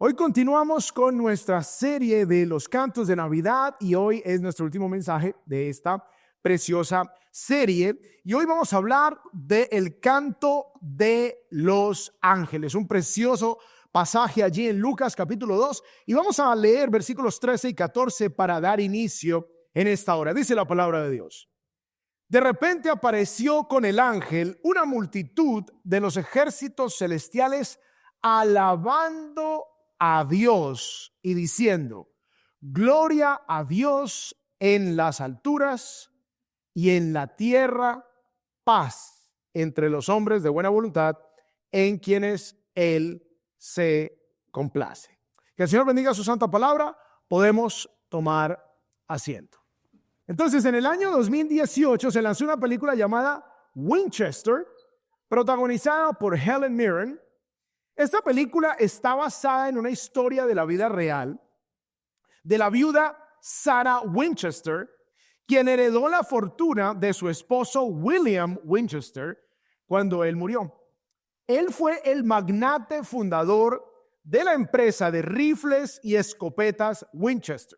Hoy continuamos con nuestra serie de los cantos de Navidad y hoy es nuestro último mensaje de esta preciosa serie. Y hoy vamos a hablar del canto de los ángeles, un precioso pasaje allí en Lucas capítulo 2. Y vamos a leer versículos 13 y 14 para dar inicio en esta hora. Dice la palabra de Dios. De repente apareció con el ángel una multitud de los ejércitos celestiales alabando a Dios y diciendo: gloria a Dios en las alturas y en la tierra paz entre los hombres de buena voluntad en quienes Él se complace. Que el Señor bendiga su santa palabra. Podemos tomar asiento. Entonces, en el año 2018 se lanzó una película llamada Winchester, protagonizada por Helen Mirren. Esta película está basada en una historia de la vida real de la viuda Sarah Winchester, quien heredó la fortuna de su esposo William Winchester cuando él murió. Él fue el magnate fundador de la empresa de rifles y escopetas Winchester.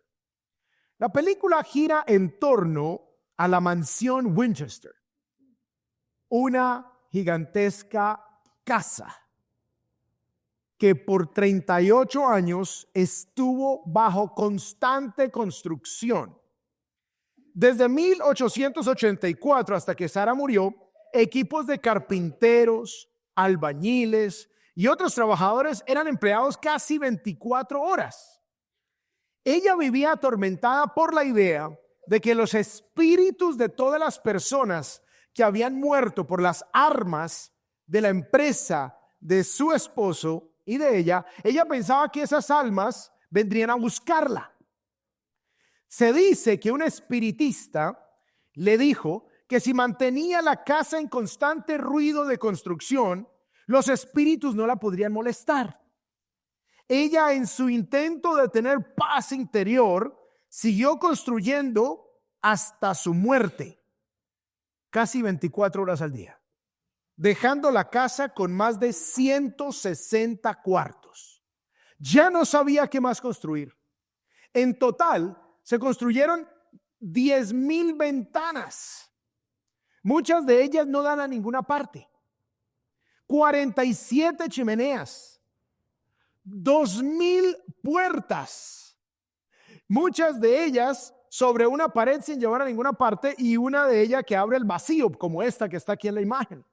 La película gira en torno a la mansión Winchester, una gigantesca casa que por 38 años estuvo bajo constante construcción. Desde 1884 hasta que Sara murió, equipos de carpinteros, albañiles y otros trabajadores eran empleados casi 24 horas. Ella vivía atormentada por la idea de que los espíritus de todas las personas que habían muerto por las armas de la empresa de su esposo y de ella pensaba que esas almas vendrían a buscarla. Se dice que un espiritista le dijo que si mantenía la casa en constante ruido de construcción, los espíritus no la podrían molestar. Ella, en su intento de tener paz interior, siguió construyendo hasta su muerte, casi 24 horas al día, dejando la casa con más de 160 cuartos. Ya no sabía qué más construir. En total, se construyeron 10,000 ventanas. Muchas de ellas no dan a ninguna parte. 47 chimeneas. 2,000 puertas. Muchas de ellas sobre una pared sin llevar a ninguna parte y una de ellas que abre el vacío, como esta que está aquí en la imagen.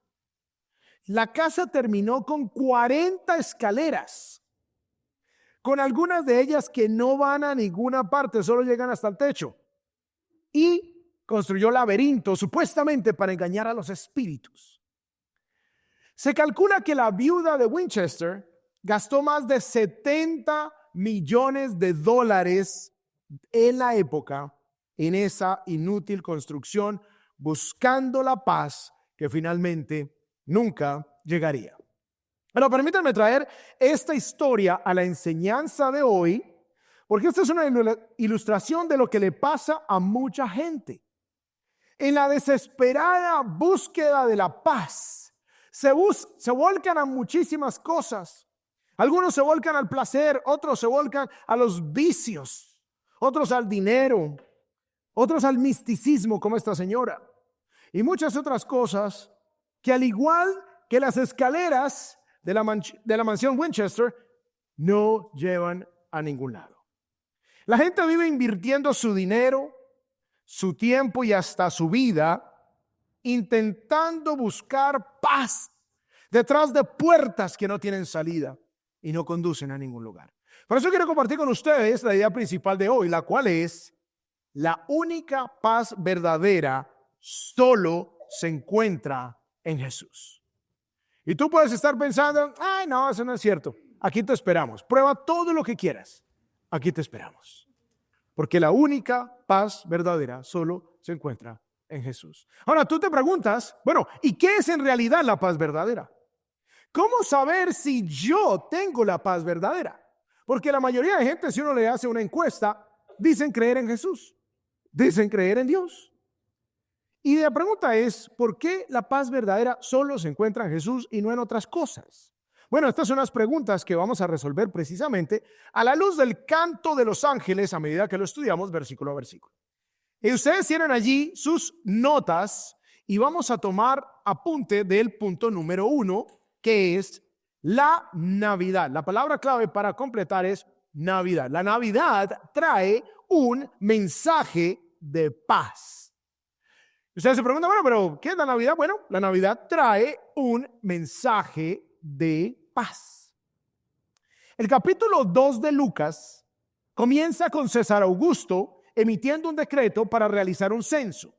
La casa terminó con 40 escaleras, con algunas de ellas que no van a ninguna parte, solo llegan hasta el techo. Y construyó laberintos, supuestamente para engañar a los espíritus. Se calcula que la viuda de Winchester gastó más de $70 millones en la época en esa inútil construcción, buscando la paz que finalmente nunca llegaría. Pero permítanme traer esta historia a la enseñanza de hoy, porque esta es una ilustración de lo que le pasa a mucha gente. En la desesperada búsqueda de la paz, se volcan a muchísimas cosas. Algunos se volcan al placer, otros se volcan a los vicios, otros al dinero, otros al misticismo como esta señora, y muchas otras cosas que, al igual que las escaleras de la mansión Winchester, no llevan a ningún lado. La gente vive invirtiendo su dinero, su tiempo y hasta su vida intentando buscar paz detrás de puertas que no tienen salida y no conducen a ningún lugar. Por eso quiero compartir con ustedes la idea principal de hoy, la cual es: la única paz verdadera solo se encuentra en Jesús. Y tú puedes estar pensando: ay, no, eso no es cierto. Aquí te esperamos. Prueba todo lo que quieras. Aquí te esperamos. Porque la única paz verdadera solo se encuentra en Jesús. Ahora tú te preguntas, bueno, ¿y qué es en realidad la paz verdadera? ¿Cómo saber si yo tengo la paz verdadera? Porque la mayoría de gente, si uno le hace una encuesta, dicen creer en Jesús, dicen creer en Dios. Y la pregunta es, ¿por qué la paz verdadera solo se encuentra en Jesús y no en otras cosas? Bueno, estas son las preguntas que vamos a resolver precisamente a la luz del canto de los ángeles a medida que lo estudiamos versículo a versículo. Y ustedes tienen allí sus notas y vamos a tomar apunte del punto número 1, que es la Navidad. La palabra clave para completar es Navidad. La Navidad trae un mensaje de paz. Ustedes se preguntan, bueno, pero ¿qué es la Navidad? Bueno, la Navidad trae un mensaje de paz. El capítulo 2 de Lucas comienza con César Augusto emitiendo un decreto para realizar un censo.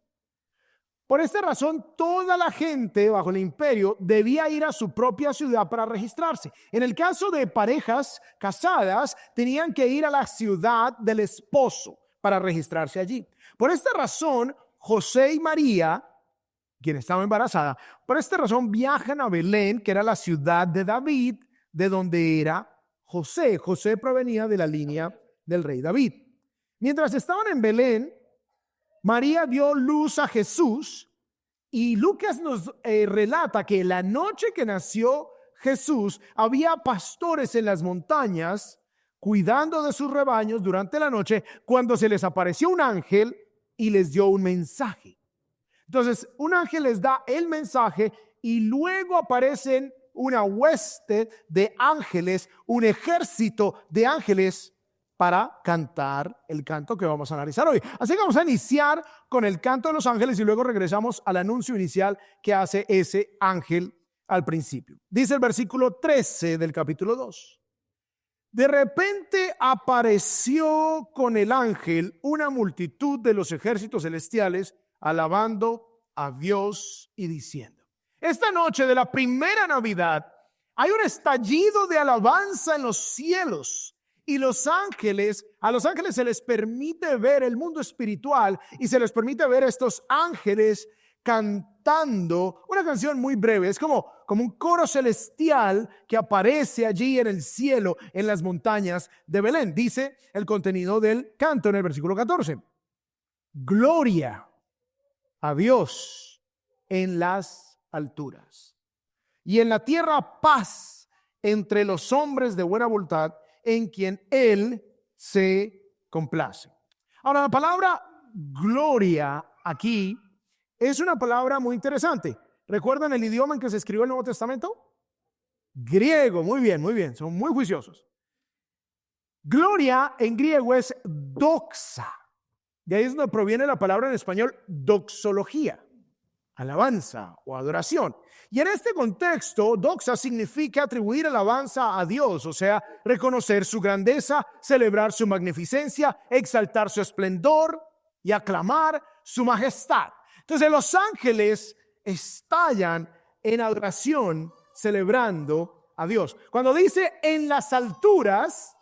Por esta razón, toda la gente bajo el imperio debía ir a su propia ciudad para registrarse. En el caso de parejas casadas, tenían que ir a la ciudad del esposo para registrarse allí. Por esta razón, José y María, quien estaba embarazada, por esta razón viajan a Belén, que era la ciudad de David, de donde era José. José provenía de la línea del rey David. Mientras estaban en Belén, María dio luz a Jesús y Lucas nos relata que la noche que nació Jesús había pastores en las montañas cuidando de sus rebaños durante la noche cuando se les apareció un ángel y les dio un mensaje. Entonces, un ángel les da el mensaje y luego aparecen una hueste de ángeles, un ejército de ángeles para cantar el canto que vamos a analizar hoy. Así que vamos a iniciar con el canto de los ángeles y luego regresamos al anuncio inicial que hace ese ángel al principio. Dice el versículo 13 del capítulo 2. De repente apareció con el ángel una multitud de los ejércitos celestiales alabando a Dios y diciendo: esta noche de la primera Navidad hay un estallido de alabanza en los cielos. Y a los ángeles se les permite ver el mundo espiritual y se les permite ver a estos ángeles cantando una canción muy breve. Es como un coro celestial que aparece allí en el cielo, en las montañas de Belén. Dice el contenido del canto en el versículo 14. Gloria a Dios en las alturas y en la tierra paz entre los hombres de buena voluntad, en quien Él se complace. Ahora, la palabra gloria aquí es una palabra muy interesante. ¿Recuerdan el idioma en que se escribió el Nuevo Testamento? Griego, muy bien, son muy juiciosos. Gloria en griego es doxa. De ahí es donde proviene la palabra en español doxología, alabanza o adoración. Y en este contexto, doxa significa atribuir alabanza a Dios, o sea, reconocer su grandeza, celebrar su magnificencia, exaltar su esplendor y aclamar su majestad. Entonces los ángeles estallan en adoración celebrando a Dios. Cuando dice en las alturas,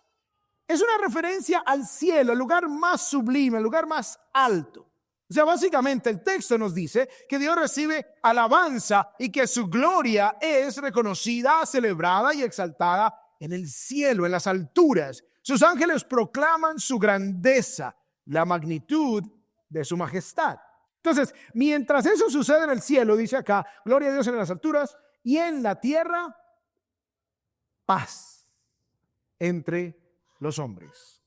es una referencia al cielo, al lugar más sublime, al lugar más alto. O sea, básicamente el texto nos dice que Dios recibe alabanza y que su gloria es reconocida, celebrada y exaltada en el cielo, en las alturas. Sus ángeles proclaman su grandeza, la magnitud de su majestad. Entonces, mientras eso sucede en el cielo, dice acá, gloria a Dios en las alturas y en la tierra, paz entre los hombres.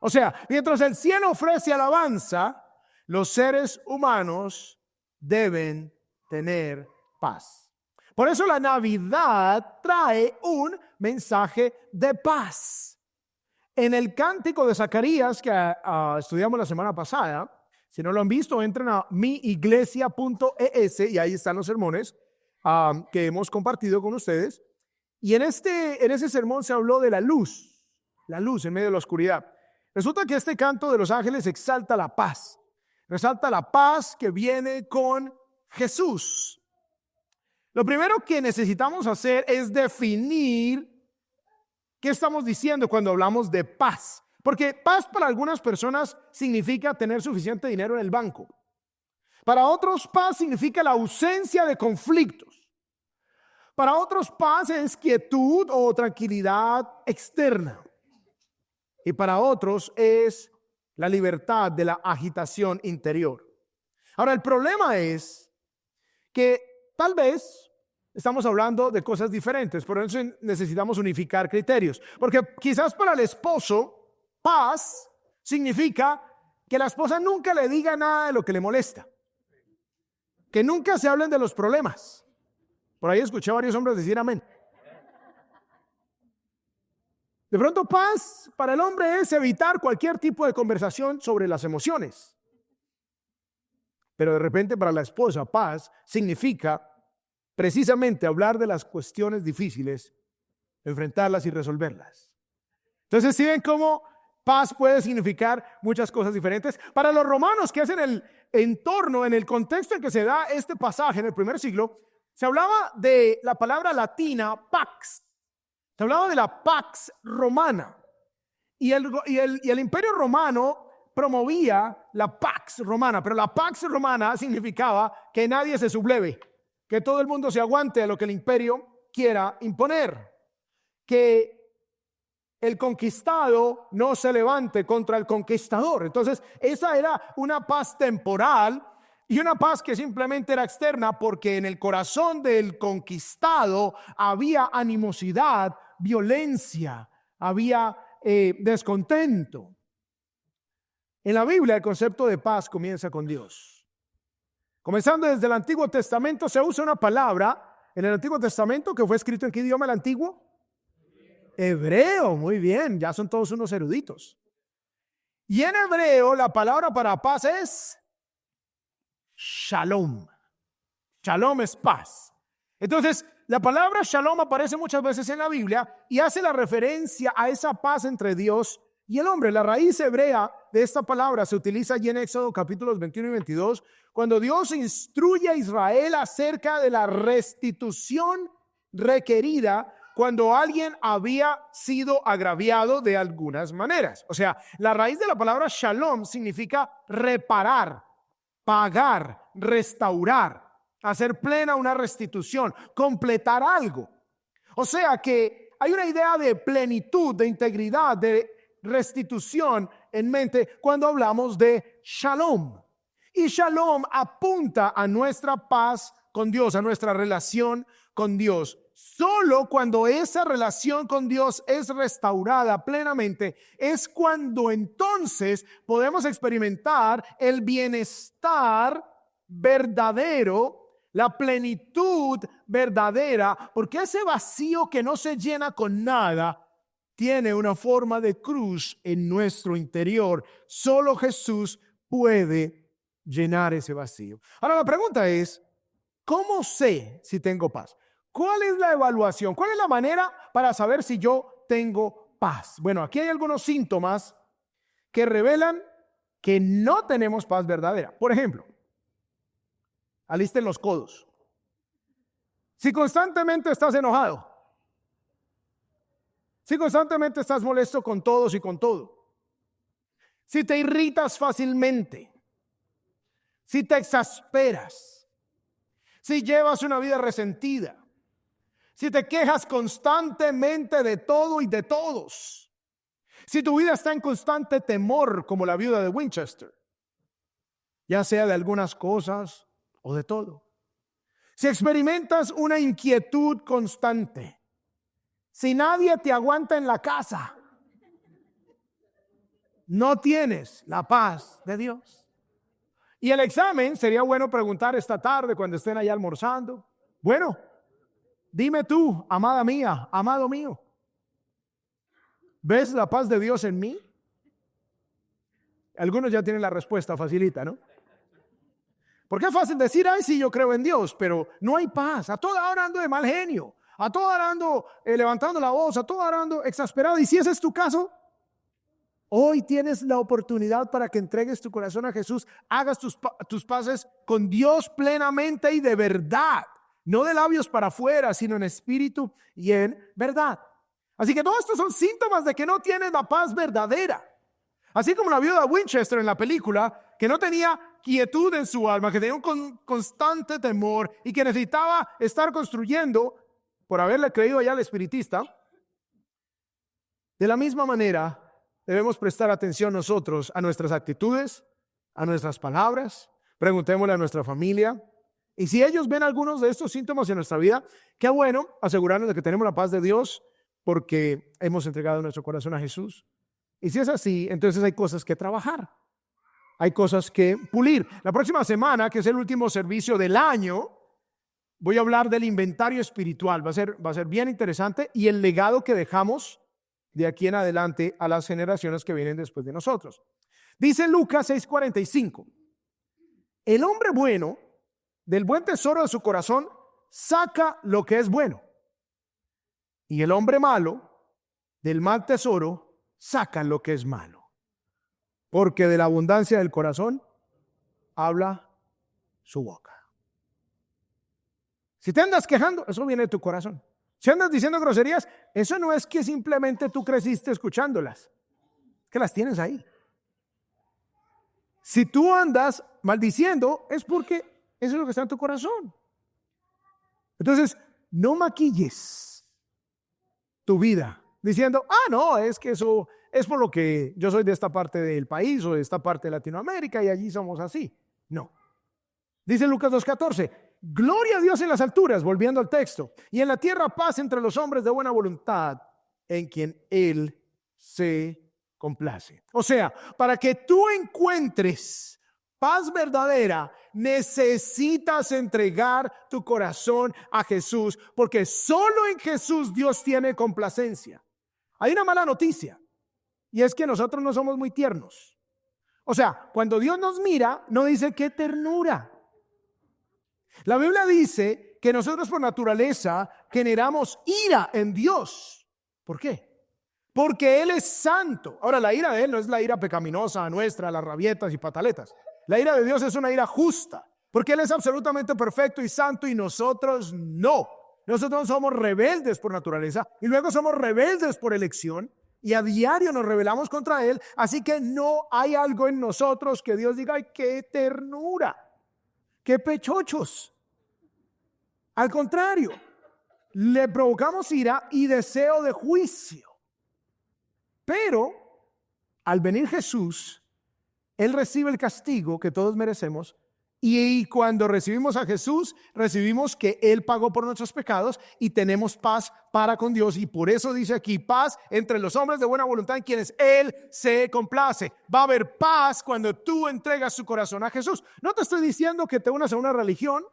O sea, mientras el cielo ofrece alabanza, los seres humanos deben tener paz. Por eso la Navidad trae un mensaje de paz. En el cántico de Zacarías que estudiamos la semana pasada, si no lo han visto, entren a miiglesia.es y ahí están los sermones que hemos compartido con ustedes. Y en ese sermón se habló de la luz en medio de la oscuridad. Resulta que este canto de los ángeles exalta la paz. Resalta la paz que viene con Jesús. Lo primero que necesitamos hacer es definir qué estamos diciendo cuando hablamos de paz. Porque paz para algunas personas significa tener suficiente dinero en el banco. Para otros, paz significa la ausencia de conflictos. Para otros, paz es quietud o tranquilidad externa. Y para otros es la libertad de la agitación interior. Ahora, el problema es que tal vez estamos hablando de cosas diferentes. Por eso necesitamos unificar criterios. Porque quizás para el esposo, paz significa que la esposa nunca le diga nada de lo que le molesta. Que nunca se hablen de los problemas. Por ahí escuché a varios hombres decir amén. De pronto, paz para el hombre es evitar cualquier tipo de conversación sobre las emociones. Pero de repente para la esposa, paz significa precisamente hablar de las cuestiones difíciles, enfrentarlas y resolverlas. Entonces, ¿sí ven cómo paz puede significar muchas cosas diferentes? Para los romanos, que es en el entorno, en el contexto en que se da este pasaje en el primer siglo, se hablaba de la palabra latina pax. Se hablaba de la pax romana. Y el imperio romano promovía la pax romana, pero la pax romana significaba que nadie se subleve, que todo el mundo se aguante a lo que el imperio quiera imponer, que el conquistado no se levante contra el conquistador. Entonces, esa era una paz temporal y una paz que simplemente era externa, porque en el corazón del conquistado había animosidad, violencia, había descontento. En la Biblia el concepto de paz comienza con Dios. Comenzando desde el Antiguo Testamento se usa una palabra en el Antiguo Testamento que fue escrito ¿en qué idioma el Antiguo? Hebreo, muy bien, ya son todos unos eruditos. Y en hebreo la palabra para paz es shalom. Shalom es paz. Entonces, la palabra shalom aparece muchas veces en la Biblia y hace la referencia a esa paz entre Dios y el hombre. La raíz hebrea de esta palabra se utiliza allí en Éxodo capítulos 21 y 22, cuando Dios instruye a Israel acerca de la restitución requerida cuando alguien había sido agraviado de algunas maneras. O sea, la raíz de la palabra shalom significa reparar, pagar, restaurar, hacer plena una restitución, completar algo. O sea que hay una idea de plenitud, de integridad, de restitución en mente cuando hablamos de shalom. Y shalom apunta a nuestra paz con Dios, a nuestra relación con Dios. Solo cuando esa relación con Dios es restaurada plenamente, es cuando entonces podemos experimentar el bienestar verdadero, la plenitud verdadera, porque ese vacío que no se llena con nada tiene una forma de cruz en nuestro interior. Solo Jesús puede llenar ese vacío. Ahora la pregunta es, ¿cómo sé si tengo paz? ¿Cuál es la evaluación? ¿Cuál es la manera para saber si yo tengo paz? Bueno, aquí hay algunos síntomas que revelan que no tenemos paz verdadera. Por ejemplo, alisten los codos. Si constantemente estás enojado, si constantemente estás molesto con todos y con todo, si te irritas fácilmente, si te exasperas, si llevas una vida resentida, si te quejas constantemente de todo y de todos, si tu vida está en constante temor como la viuda de Winchester, ya sea de algunas cosas o de todo, si experimentas una inquietud constante, si nadie te aguanta en la casa, no tienes la paz de Dios. Y el examen sería bueno preguntar esta tarde cuando estén allá almorzando. Bueno, dime tú, amada mía, amado mío, ¿ves la paz de Dios en mí? Algunos ya tienen la respuesta, facilita, ¿no? Porque es fácil decir, ay, sí, yo creo en Dios, pero no hay paz. A toda hora ando de mal genio, a toda hora ando levantando la voz, a toda hora ando exasperado. Y si ese es tu caso, hoy tienes la oportunidad para que entregues tu corazón a Jesús, hagas tus paces con Dios plenamente y de verdad, no de labios para afuera, sino en espíritu y en verdad. Así que todos estos son síntomas de que no tienes la paz verdadera. Así como la viuda Winchester en la película, que no tenía quietud en su alma, que tenía un constante temor y que necesitaba estar construyendo por haberle creído ya al espiritista. De la misma manera, debemos prestar atención nosotros a nuestras actitudes, a nuestras palabras. Preguntémosle a nuestra familia Y si ellos ven algunos de estos síntomas en nuestra vida, qué bueno asegurarnos de que tenemos la paz de Dios porque hemos entregado nuestro corazón a Jesús. Y si es así, entonces hay cosas que trabajar. Hay cosas que pulir. La próxima semana, que es el último servicio del año, voy a hablar del inventario espiritual. Va a ser bien interesante y el legado que dejamos de aquí en adelante a las generaciones que vienen después de nosotros. Dice Lucas 6:45, el hombre bueno del buen tesoro de su corazón saca lo que es bueno, y el hombre malo del mal tesoro saca lo que es malo, porque de la abundancia del corazón habla su boca. Si te andas quejando, eso viene de tu corazón. Si andas diciendo groserías, eso no es que simplemente tú creciste escuchándolas, es que las tienes ahí. Si tú andas maldiciendo, es porque eso es lo que está en tu corazón. Entonces, no maquilles tu vida diciendo, no, es que eso es por lo que yo soy de esta parte del país o de esta parte de Latinoamérica y allí somos así. No. Dice Lucas 2:14, gloria a Dios en las alturas, volviendo al texto, y en la tierra paz entre los hombres de buena voluntad, en quien Él se complace. O sea, para que tú encuentres paz verdadera, necesitas entregar tu corazón a Jesús, porque solo en Jesús Dios tiene complacencia. Hay una mala noticia, y es que nosotros no somos muy tiernos. O sea, cuando Dios nos mira, no dice qué ternura. La Biblia dice que nosotros por naturaleza generamos ira en Dios. ¿Por qué? Porque Él es santo. Ahora, la ira de Él no es la ira pecaminosa nuestra, las rabietas y pataletas. La ira de Dios es una ira justa, porque Él es absolutamente perfecto y santo y nosotros no. Nosotros somos rebeldes por naturaleza y luego somos rebeldes por elección y a diario nos rebelamos contra Él. Así que no hay algo en nosotros que Dios diga, ¡ay, qué ternura! ¡Qué pechochos! Al contrario, le provocamos ira y deseo de juicio. Pero al venir Jesús, Él recibe el castigo que todos merecemos y cuando recibimos a Jesús, recibimos que Él pagó por nuestros pecados y tenemos paz para con Dios. Y por eso dice aquí, paz entre los hombres de buena voluntad en quienes Él se complace. Va a haber paz cuando tú entregas tu corazón a Jesús. No te estoy diciendo que te unas a una religión,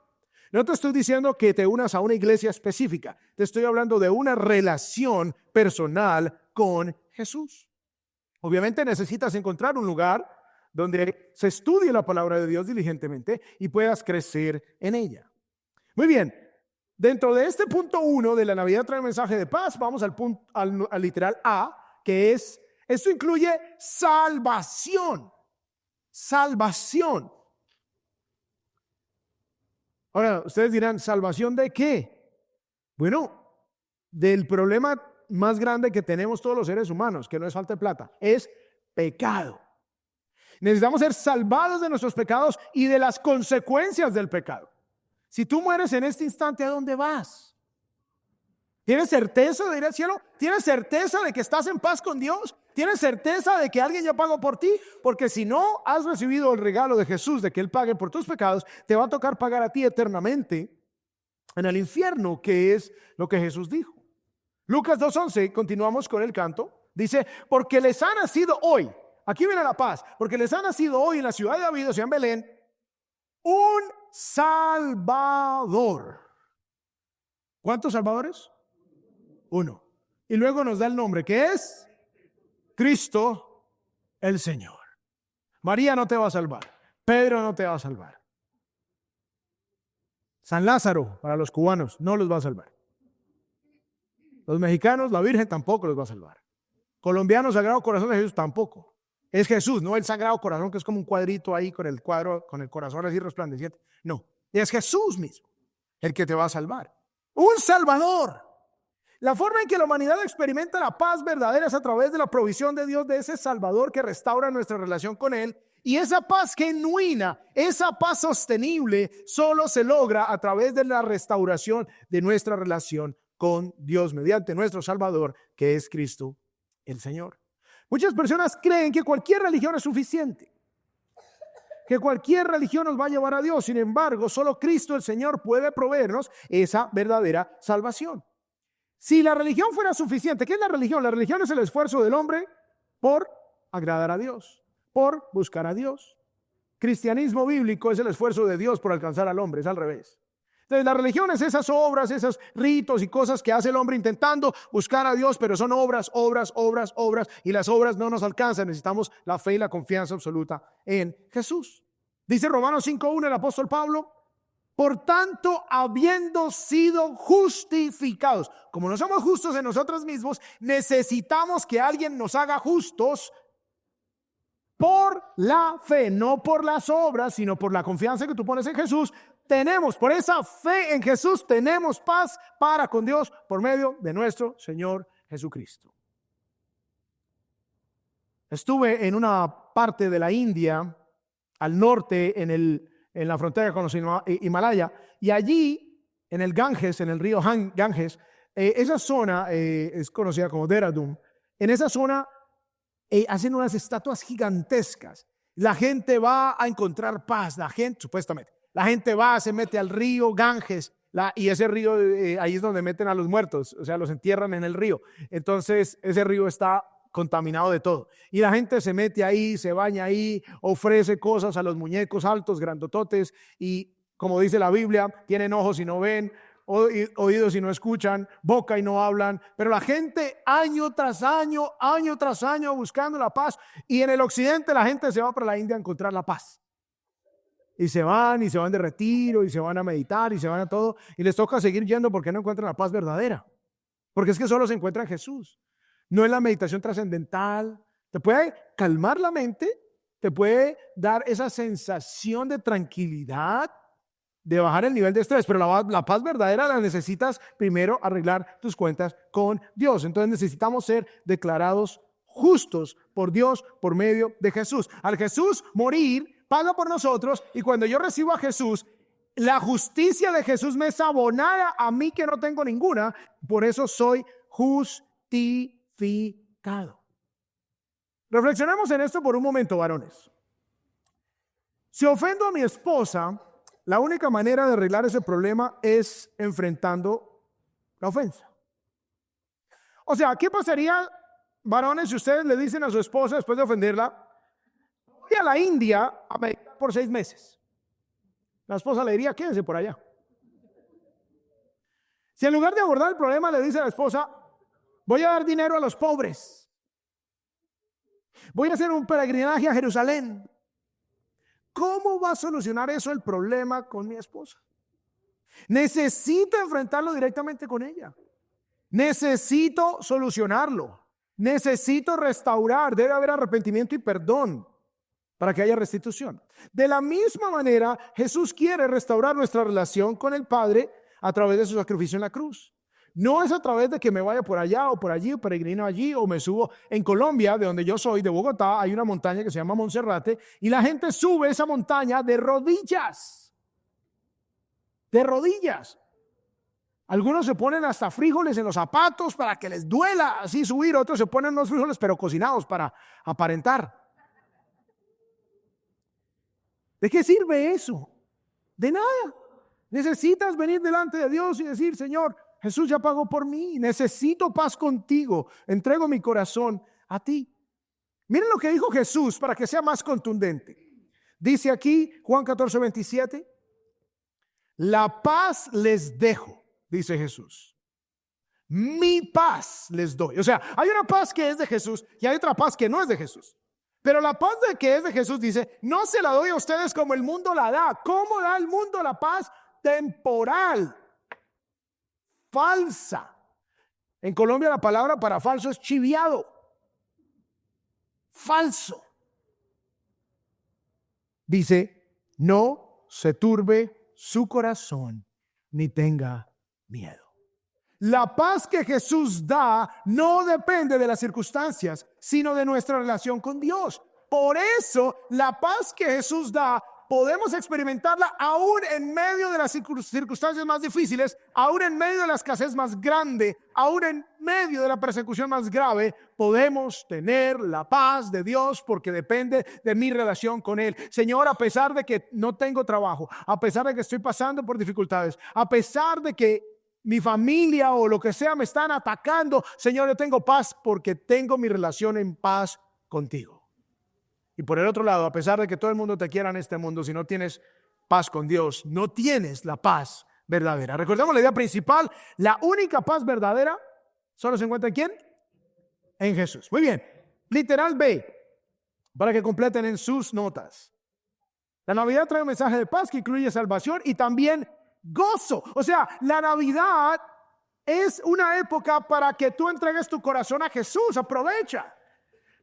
no te estoy diciendo que te unas a una iglesia específica. Te estoy hablando de una relación personal con Jesús. Obviamente necesitas encontrar un lugar donde se estudie la palabra de Dios diligentemente y puedas crecer en ella. Muy bien, dentro de este punto 1 de la Navidad trae un mensaje de paz, vamos al literal A, que es, esto incluye salvación. Salvación. Ahora, ustedes dirán, ¿salvación de qué? Bueno, del problema más grande que tenemos todos los seres humanos, que no es falta de plata, es pecado. Necesitamos ser salvados de nuestros pecados y de las consecuencias del pecado. Si tú mueres en este instante, ¿a dónde vas? ¿Tienes certeza de ir al cielo? ¿Tienes certeza de que estás en paz con Dios? ¿Tienes certeza de que alguien ya pagó por ti? Porque si no has recibido el regalo de Jesús de que Él pague por tus pecados, te va a tocar pagar a ti eternamente en el infierno, que es lo que Jesús dijo. Lucas 2:11, continuamos con el canto, dice, porque les ha nacido hoy, aquí viene la paz, porque les ha nacido hoy en la ciudad de David, o sea en Belén, un Salvador. ¿Cuántos salvadores? Uno. Y luego nos da el nombre, que es Cristo el Señor. María no te va a salvar, Pedro no te va a salvar, San Lázaro para los cubanos no los va a salvar. Los mexicanos, la Virgen tampoco los va a salvar. Colombianos, Sagrado Corazón de Jesús tampoco. Es Jesús, no el Sagrado Corazón que es como un cuadrito ahí con el cuadro, con el corazón así resplandeciente. No, es Jesús mismo el que te va a salvar. Un Salvador. La forma en que la humanidad experimenta la paz verdadera es a través de la provisión de Dios de ese Salvador que restaura nuestra relación con Él. Y esa paz genuina, esa paz sostenible, solo se logra a través de la restauración de nuestra relación con Dios mediante nuestro Salvador, que es Cristo el Señor. Muchas personas creen que cualquier religión es suficiente. que cualquier religión nos va a llevar a Dios. Sin embargo, solo Cristo el Señor puede proveernos esa verdadera salvación. Si la religión fuera suficiente, ¿qué es la religión? La religión es el esfuerzo del hombre por agradar a Dios, por buscar a Dios. Cristianismo bíblico es el esfuerzo de Dios por alcanzar al hombre, es al revés. Entonces, la religión es esas obras, esos ritos y cosas que hace el hombre intentando buscar a Dios, pero son obras, y las obras no nos alcanzan. Necesitamos la fe y la confianza absoluta en Jesús. Dice Romanos 5:1 el apóstol Pablo: por tanto, habiendo sido justificados, como no somos justos en nosotros mismos, necesitamos que alguien nos haga justos por la fe, no por las obras, sino por la confianza que tú pones en Jesús. Por esa fe en Jesús, tenemos paz para con Dios por medio de nuestro Señor Jesucristo. Estuve en una parte de la India, al norte, en la frontera con los Himalaya, y allí, en el Ganges, en el río Ganges, esa zona es conocida como Dehradun. En esa zona hacen unas estatuas gigantescas. La gente va a encontrar paz, supuestamente. La gente va, se mete al río Ganges, y ese río, ahí es donde meten a los muertos, o sea, los entierran en el río. Entonces, ese río está contaminado de todo. Y la gente se mete ahí, se baña ahí, ofrece cosas a los muñecos altos, grandototes, y como dice la Biblia, tienen ojos y no ven, oídos y no escuchan, boca y no hablan. Pero la gente año tras año buscando la paz. Y en el occidente la gente se va para la India a encontrar la paz. Y se van de retiro, y se van a meditar, y se van a todo. Y les toca seguir yendo porque no encuentran la paz verdadera. Porque es que solo se encuentra en Jesús. No es la meditación trascendental. Te puede calmar la mente, te puede dar esa sensación de tranquilidad, de bajar el nivel de estrés, pero la paz verdadera la necesitas primero arreglar tus cuentas con Dios. Entonces necesitamos ser declarados justos por Dios por medio de Jesús. Al Jesús morir, paga por nosotros, y cuando yo recibo a Jesús, la justicia de Jesús me es abonada a mí que no tengo ninguna. Por eso soy justificado. Reflexionemos en esto por un momento, varones. Si ofendo a mi esposa, la única manera de arreglar ese problema es enfrentando la ofensa. O sea, ¿qué pasaría, varones, si ustedes le dicen a su esposa después de ofenderla: voy a la India a meditar por 6 meses? La esposa le diría: quédese por allá. Si en lugar de abordar el problema le dice a la esposa: voy a dar dinero a los pobres, voy a hacer un peregrinaje a Jerusalén, ¿cómo va a solucionar eso el problema con mi esposa? Necesito enfrentarlo directamente con ella. Necesito solucionarlo. Necesito restaurar. Debe haber arrepentimiento y perdón para que haya restitución. De la misma manera, Jesús quiere restaurar nuestra relación con el Padre a través de su sacrificio en la cruz. No es a través de que me vaya por allá o por allí, o peregrino allí, o me subo. En Colombia, de donde yo soy, de Bogotá, hay una montaña que se llama Monserrate, y la gente sube esa montaña de rodillas. De rodillas. Algunos se ponen hasta frijoles en los zapatos para que les duela así subir. Otros se ponen unos frijoles pero cocinados para aparentar. ¿De qué sirve eso? De nada. Necesitas venir delante de Dios y decir: Señor, Jesús ya pagó por mí, necesito paz contigo, entrego mi corazón a ti. Miren lo que dijo Jesús para que sea más contundente. Dice aquí Juan 14:27, la paz les dejo, dice Jesús. Mi paz les doy. O sea, hay una paz que es de Jesús y hay otra paz que no es de Jesús. Pero la paz que es de Jesús dice: no se la doy a ustedes como el mundo la da. ¿Cómo da el mundo la paz? Temporal. Falsa. En Colombia la palabra para falso es chiviado. Falso. Dice: no se turbe su corazón ni tenga miedo. La paz que Jesús da no depende de las circunstancias, sino de nuestra relación con Dios. Por eso la paz que Jesús da podemos experimentarla aún en medio de las circunstancias más difíciles, aún en medio de la escasez más grande, aún en medio de la persecución más grave. Podemos tener la paz de Dios porque depende de mi relación con Él. Señor, a pesar de que no tengo trabajo, a pesar de que estoy pasando por dificultades, a pesar de que mi familia o lo que sea me están atacando, Señor, yo tengo paz porque tengo mi relación en paz contigo. Y por el otro lado, a pesar de que todo el mundo te quiera en este mundo, si no tienes paz con Dios, no tienes la paz verdadera. Recordemos la idea principal: la única paz verdadera solo se encuentra ¿en quién? En Jesús. Muy bien. Literal B, para que completen en sus notas. La Navidad trae un mensaje de paz que incluye salvación y también gozo. O sea, la Navidad es una época para que tú entregues tu corazón a Jesús. Aprovecha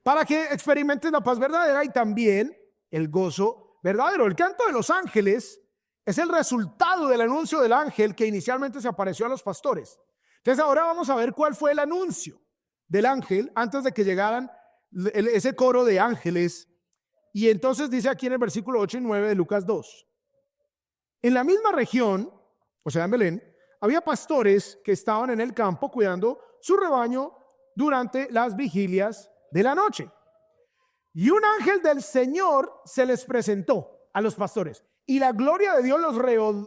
para que experimentes la paz verdadera y también el gozo verdadero. El canto de los ángeles es el resultado del anuncio del ángel que inicialmente se apareció a los pastores. Entonces ahora vamos a ver cuál fue el anuncio del ángel antes de que llegaran ese coro de ángeles. Y entonces dice aquí en el versículo 8 y 9 de Lucas 2. En la misma región, o sea en Belén, había pastores que estaban en el campo cuidando su rebaño durante las vigilias de la noche. Y un ángel del Señor se les presentó a los pastores, y la gloria de Dios los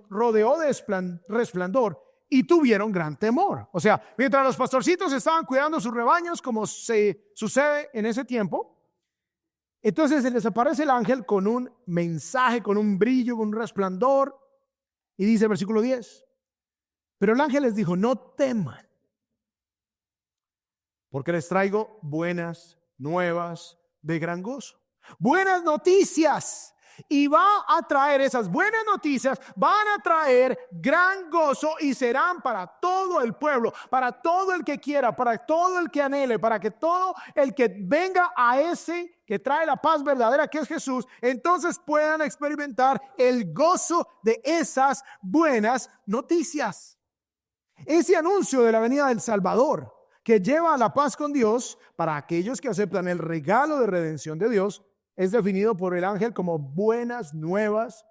rodeó de resplandor, y tuvieron gran temor. O sea, mientras los pastorcitos estaban cuidando sus rebaños, como se sucede en ese tiempo, entonces se les aparece el ángel con un mensaje, con un brillo, con un resplandor, y dice versículo 10, pero el ángel les dijo: no teman, porque les traigo buenas nuevas de gran gozo. Buenas noticias. Y va a traer esas buenas noticias, van a traer gran gozo y serán para todo el pueblo, para todo el que quiera, para todo el que anhele, para que todo el que venga a ese que trae la paz verdadera, que es Jesús, entonces puedan experimentar el gozo de esas buenas noticias. Ese anuncio de la venida del Salvador, que lleva a la paz con Dios para aquellos que aceptan el regalo de redención de Dios, es definido por el ángel como buenas nuevas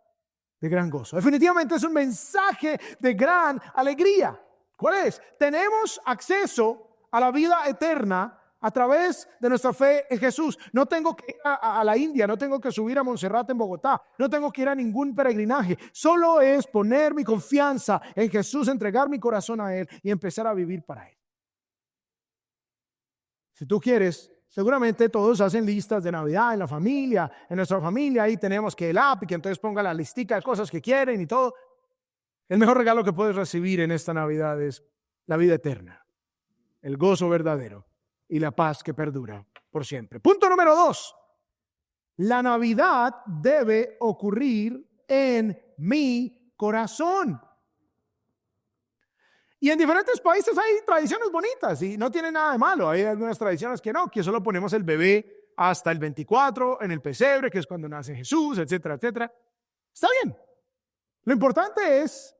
de gran gozo. Definitivamente es un mensaje de gran alegría. ¿Cuál es? Tenemos acceso a la vida eterna a través de nuestra fe en Jesús. No tengo que ir a la India, no tengo que subir a Montserrat en Bogotá, no tengo que ir a ningún peregrinaje. Solo es poner mi confianza en Jesús, entregar mi corazón a Él y empezar a vivir para Él. Si tú quieres, seguramente todos hacen listas de Navidad en la familia, en nuestra familia. Ahí tenemos que el app y que entonces ponga la listica de cosas que quieren y todo. El mejor regalo que puedes recibir en esta Navidad es la vida eterna, el gozo verdadero y la paz que perdura por siempre. Punto número 2. La Navidad debe ocurrir en mi corazón. Y en diferentes países hay tradiciones bonitas y no tiene nada de malo. Hay algunas tradiciones que no, que solo ponemos el bebé hasta el 24 en el pesebre, que es cuando nace Jesús, etcétera, etcétera. Está bien. Lo importante es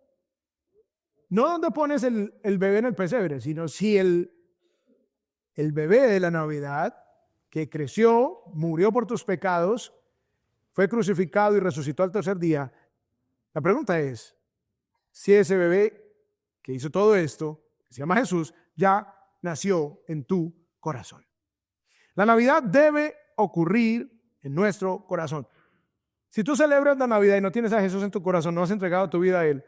no dónde pones el bebé en el pesebre, sino si el bebé de la Navidad, que creció, murió por tus pecados, fue crucificado y resucitó al tercer día. La pregunta es si ese bebé que hizo todo esto, que se llama Jesús, ya nació en tu corazón. La Navidad debe ocurrir en nuestro corazón. Si tú celebras la Navidad y no tienes a Jesús en tu corazón, no has entregado tu vida a Él,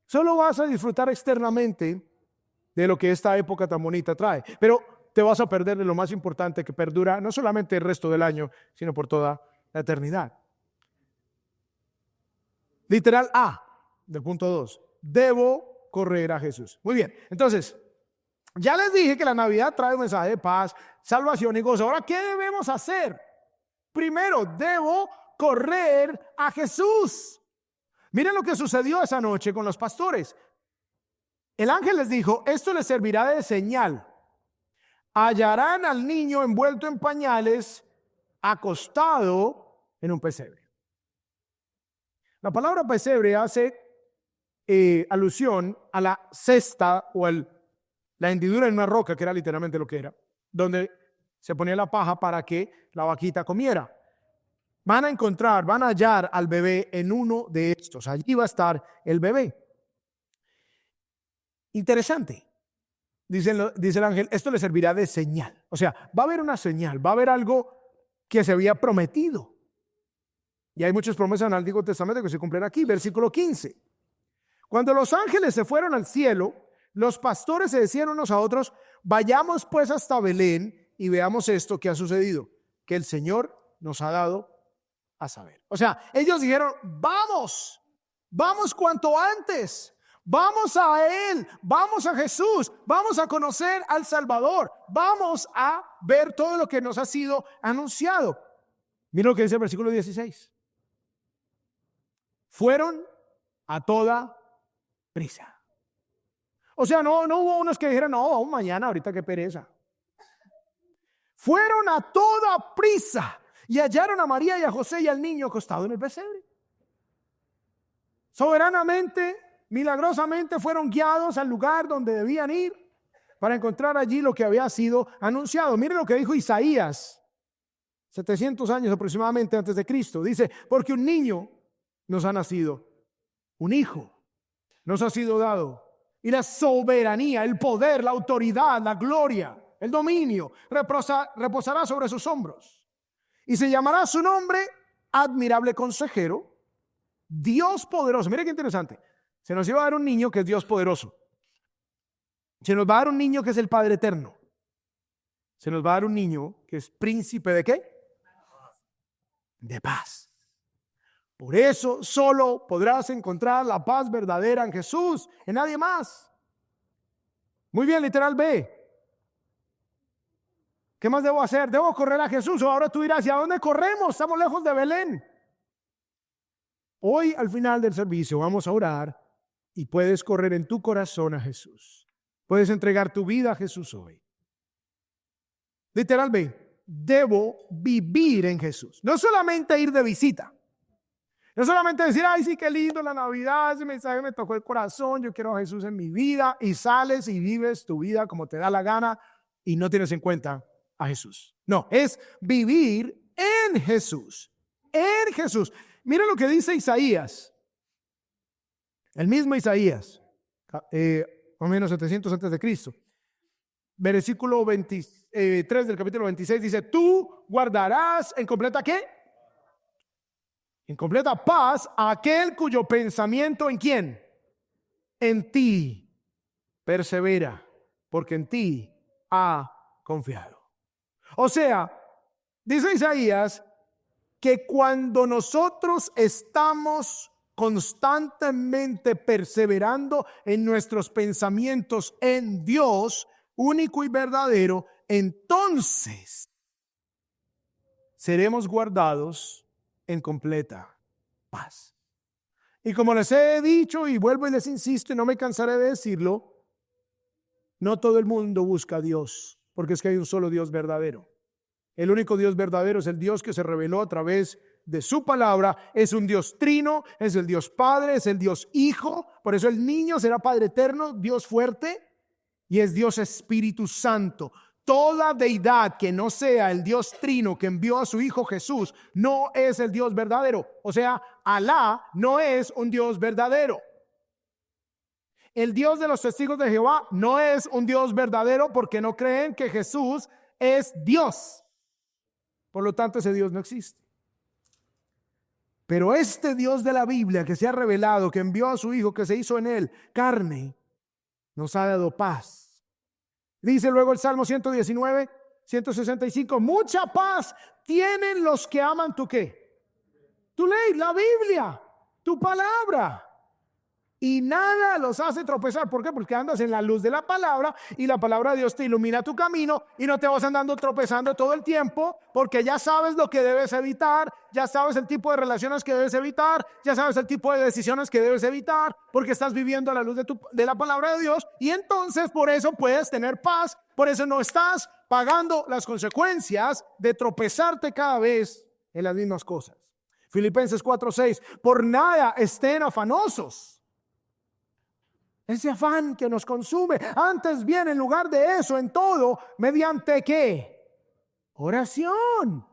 solo vas a disfrutar externamente de lo que esta época tan bonita trae, pero te vas a perder de lo más importante que perdura no solamente el resto del año, sino por toda la eternidad. Literal A del punto 2. Debo correr a Jesús. Muy bien, entonces, ya les dije que la Navidad trae un mensaje de paz, salvación y gozo. Ahora, ¿qué debemos hacer? Primero, debo correr a Jesús. Miren lo que sucedió esa noche con los pastores. El ángel les dijo: esto les servirá de señal. Hallarán al niño envuelto en pañales, acostado en un pesebre. La palabra pesebre hace alusión a la cesta o la hendidura en una roca, que era literalmente lo que era, donde se ponía la paja para que la vaquita comiera. van a hallar al bebé en uno de estos. Allí va a estar el bebé. Interesante. Dice el ángel, esto le servirá de señal. O sea, va a haber una señal, va a haber algo que se había prometido. Y hay muchas promesas en el Antiguo Testamento que se cumplen aquí. Versículo 15. Cuando los ángeles se fueron al cielo, los pastores se decían unos a otros, vayamos pues hasta Belén y veamos esto que ha sucedido, que el Señor nos ha dado a saber. O sea, ellos dijeron, vamos cuanto antes. Vamos a Él, vamos a Jesús, vamos a conocer al Salvador, vamos a ver todo lo que nos ha sido anunciado. Mira lo que dice el versículo 16. Fueron a toda prisa. O sea, no hubo unos que dijeran, no, aún mañana, ahorita qué pereza. Fueron a toda prisa y hallaron a María y a José y al niño acostado en el pesebre. Soberanamente, milagrosamente fueron guiados al lugar donde debían ir para encontrar allí lo que había sido anunciado. Miren lo que dijo Isaías, 700 años aproximadamente antes de Cristo. Dice, porque un niño nos ha nacido, un hijo nos ha sido dado, y la soberanía, el poder, la autoridad, la gloria, el dominio reposará sobre sus hombros. Y se llamará su nombre Admirable Consejero, Dios Poderoso. Mire qué interesante. Se nos iba a dar un niño que es Dios Poderoso. Se nos va a dar un niño que es el Padre Eterno. Se nos va a dar un niño que es príncipe ¿de qué? De paz. Por eso solo podrás encontrar la paz verdadera en Jesús, en nadie más. Muy bien, literal B. ¿Qué más debo hacer? ¿Debo correr a Jesús? O ahora tú dirás, ¿y a dónde corremos? Estamos lejos de Belén. Hoy al final del servicio vamos a orar y puedes correr en tu corazón a Jesús. Puedes entregar tu vida a Jesús hoy. Literal B. Debo vivir en Jesús. No solamente ir de visita. No solamente decir, ay, sí, qué lindo la Navidad, ese mensaje me tocó el corazón, yo quiero a Jesús en mi vida, y sales y vives tu vida como te da la gana y no tienes en cuenta a Jesús. No, es vivir en Jesús. En Jesús. Mira lo que dice Isaías. El mismo Isaías, más o menos 700 antes de Cristo. Versículo 23 del capítulo 26 dice, tú guardarás en completa ¿qué? En completa paz a aquel cuyo pensamiento ¿en quién? En ti persevera, porque en ti ha confiado. O sea, dice Isaías que cuando nosotros estamos constantemente perseverando en nuestros pensamientos en Dios único y verdadero, entonces seremos guardados en completa paz. Y como les he dicho y vuelvo y les insisto y no me cansaré de decirlo, no todo el mundo busca a Dios, porque es que hay un solo Dios verdadero. El único Dios verdadero es el Dios que se reveló a través de su palabra. Es un Dios trino, es el Dios Padre, es el Dios Hijo. Por eso el niño será Padre eterno, Dios fuerte, y es Dios Espíritu Santo. Toda deidad que no sea el Dios trino que envió a su Hijo Jesús no es el Dios verdadero. O sea, Alá no es un Dios verdadero. El Dios de los testigos de Jehová no es un Dios verdadero porque no creen que Jesús es Dios. Por lo tanto, ese Dios no existe. Pero este Dios de la Biblia que se ha revelado, que envió a su Hijo, que se hizo en él carne, nos ha dado paz. Dice luego el Salmo 119, 165, mucha paz tienen los que aman tu ¿qué? Tu ley, la Biblia, tu palabra. Y nada los hace tropezar. ¿Por qué? Porque andas en la luz de la palabra y la palabra de Dios te ilumina tu camino y no te vas andando tropezando todo el tiempo porque ya sabes lo que debes evitar, ya sabes el tipo de relaciones que debes evitar, ya sabes el tipo de decisiones que debes evitar porque estás viviendo a la luz de la palabra de Dios y entonces por eso puedes tener paz, por eso no estás pagando las consecuencias de tropezarte cada vez en las mismas cosas. Filipenses 4:6, por nada estén afanosos. Ese afán que nos consume. Antes bien, en lugar de eso, en todo, mediante ¿qué? Oración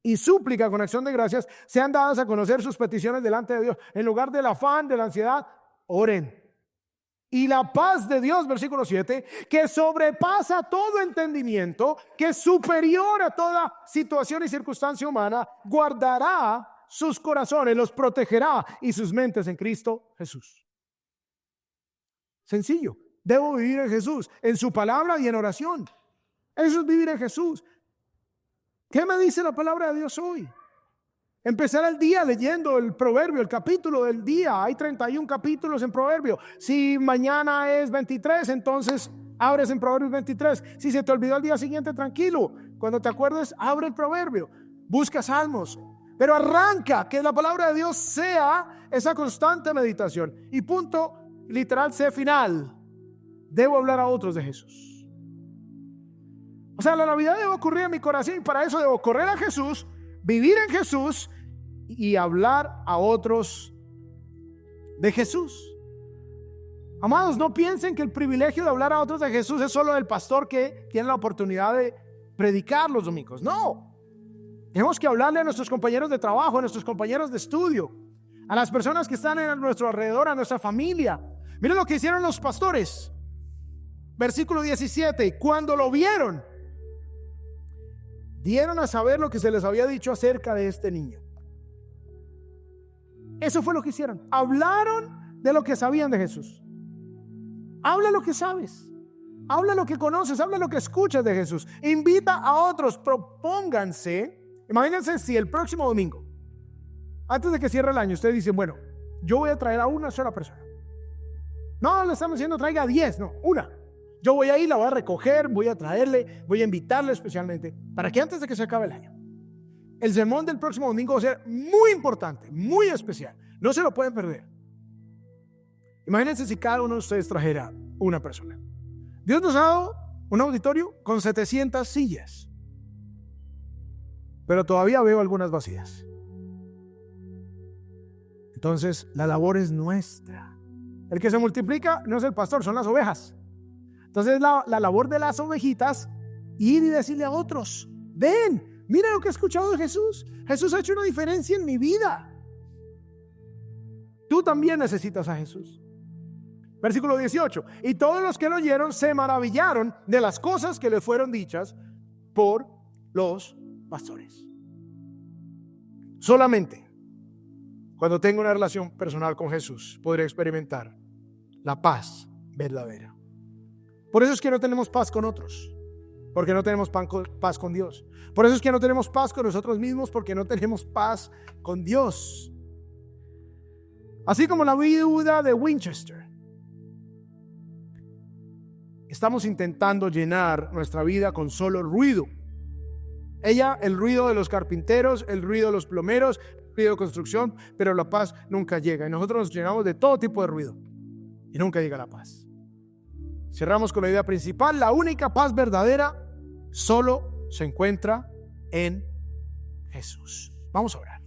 y súplica con acción de gracias sean dadas a conocer sus peticiones delante de Dios. En lugar del afán, de la ansiedad, oren. Y la paz de Dios, versículo 7, que sobrepasa todo entendimiento, que es superior a toda situación y circunstancia humana, guardará sus corazones, los protegerá y sus mentes en Cristo Jesús. Sencillo. Debo vivir en Jesús, en su palabra y en oración. Eso es vivir en Jesús. ¿Qué me dice la palabra de Dios hoy? Empezar el día leyendo el proverbio, el capítulo del día. Hay 31 capítulos en proverbio. Si mañana es 23, entonces abres en proverbios 23. Si se te olvidó el día siguiente, tranquilo. Cuando te acuerdes, abre el proverbio. Busca salmos. Pero arranca, que la palabra de Dios sea esa constante meditación. Y punto literal C final. Debo hablar a otros de Jesús. O sea, la Navidad debe ocurrir en mi corazón y para eso debo correr a Jesús, vivir en Jesús y hablar a otros de Jesús. Amados, no piensen que el privilegio de hablar a otros de Jesús es solo del pastor que tiene la oportunidad de predicar los domingos. No. Tenemos que hablarle a nuestros compañeros de trabajo, a nuestros compañeros de estudio, a las personas que están a nuestro alrededor, a nuestra familia. Miren lo que hicieron los pastores. Versículo 17. Cuando lo vieron, dieron a saber lo que se les había dicho acerca de este niño. Eso fue lo que hicieron. Hablaron de lo que sabían de Jesús. Habla lo que sabes. Habla lo que conoces. Habla lo que escuchas de Jesús. Invita a otros. Propónganse. Imagínense si el próximo domingo, antes de que cierre el año, ustedes dicen, bueno, yo voy a traer a una sola persona. No le estamos diciendo traiga 10, no, una. Yo voy a ir, la voy a recoger, voy a traerle, voy a invitarle especialmente para que antes de que se acabe el año, el sermón del próximo domingo va a ser muy importante, muy especial. No se lo pueden perder. Imagínense si cada uno de ustedes trajera una persona. Dios nos ha dado un auditorio con 700 sillas, pero todavía veo algunas vacías. Entonces, la labor es nuestra. El que se multiplica no es el pastor, son las ovejas. Entonces la labor de las ovejitas, ir y decirle a otros, ven, mira lo que he escuchado de Jesús. Jesús ha hecho una diferencia en mi vida. Tú también necesitas a Jesús. Versículo 18. Y todos los que lo oyeron se maravillaron de las cosas que le fueron dichas por los pastores. Solamente cuando tengo una relación personal con Jesús podré experimentar la paz verdadera. Por eso es que no tenemos paz con otros, porque no tenemos paz con Dios. Por eso es que no tenemos paz con nosotros mismos, porque no tenemos paz con Dios. Así como la viuda de Winchester. Estamos intentando llenar nuestra vida con solo ruido. Ella, el ruido de los carpinteros, el ruido de los plomeros, el ruido de construcción, pero la paz nunca llega. Y nosotros nos llenamos de todo tipo de ruido y nunca llega la paz. Cerramos con la idea principal. La única paz verdadera solo se encuentra en Jesús. Vamos a orar.